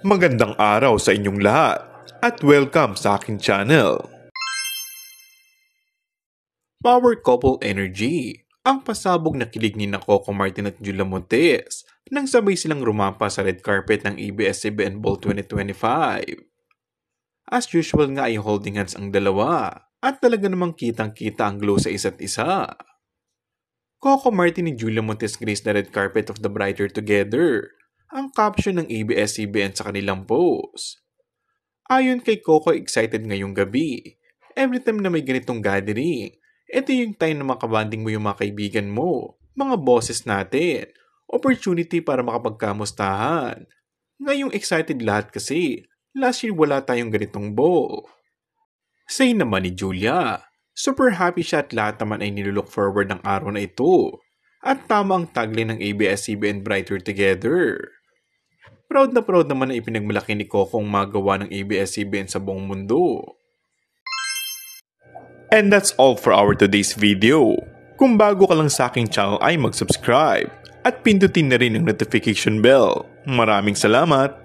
Magandang araw sa inyong lahat at welcome sa aking channel. Power Couple Energy, ang pasabog na kilig ni Coco Martin at Julia Montes nang sabay silang rumampa sa red carpet ng ABS-CBN Ball 2025. As usual nga ay holding hands ang dalawa at talaga namang kitang-kita ang glow sa isa't isa. Coco Martin ni Julia Montes grace the red carpet of the Brighter Together, ang caption ng ABS-CBN sa kanilang post. Ayon kay Coco, excited ngayong gabi. Every time na may ganitong gathering, ito yung time na makabanding mo yung mga kaibigan mo, mga bosses natin, opportunity para makapagkamustahan. Ngayong excited lahat kasi, last year wala tayong ganitong ball. Say naman ni Julia, super happy siya at lahat naman ay nilook forward ng araw na ito. At tama ang tagline ng ABS-CBN Brighter Together. Proud naman na ipinagmalaki ni Coco ang magawa ng ABS-CBN sa buong mundo. And that's all for our today's video. Kung bago ka lang sa aking channel ay mag-subscribe at pindutin na rin ang notification bell. Maraming salamat!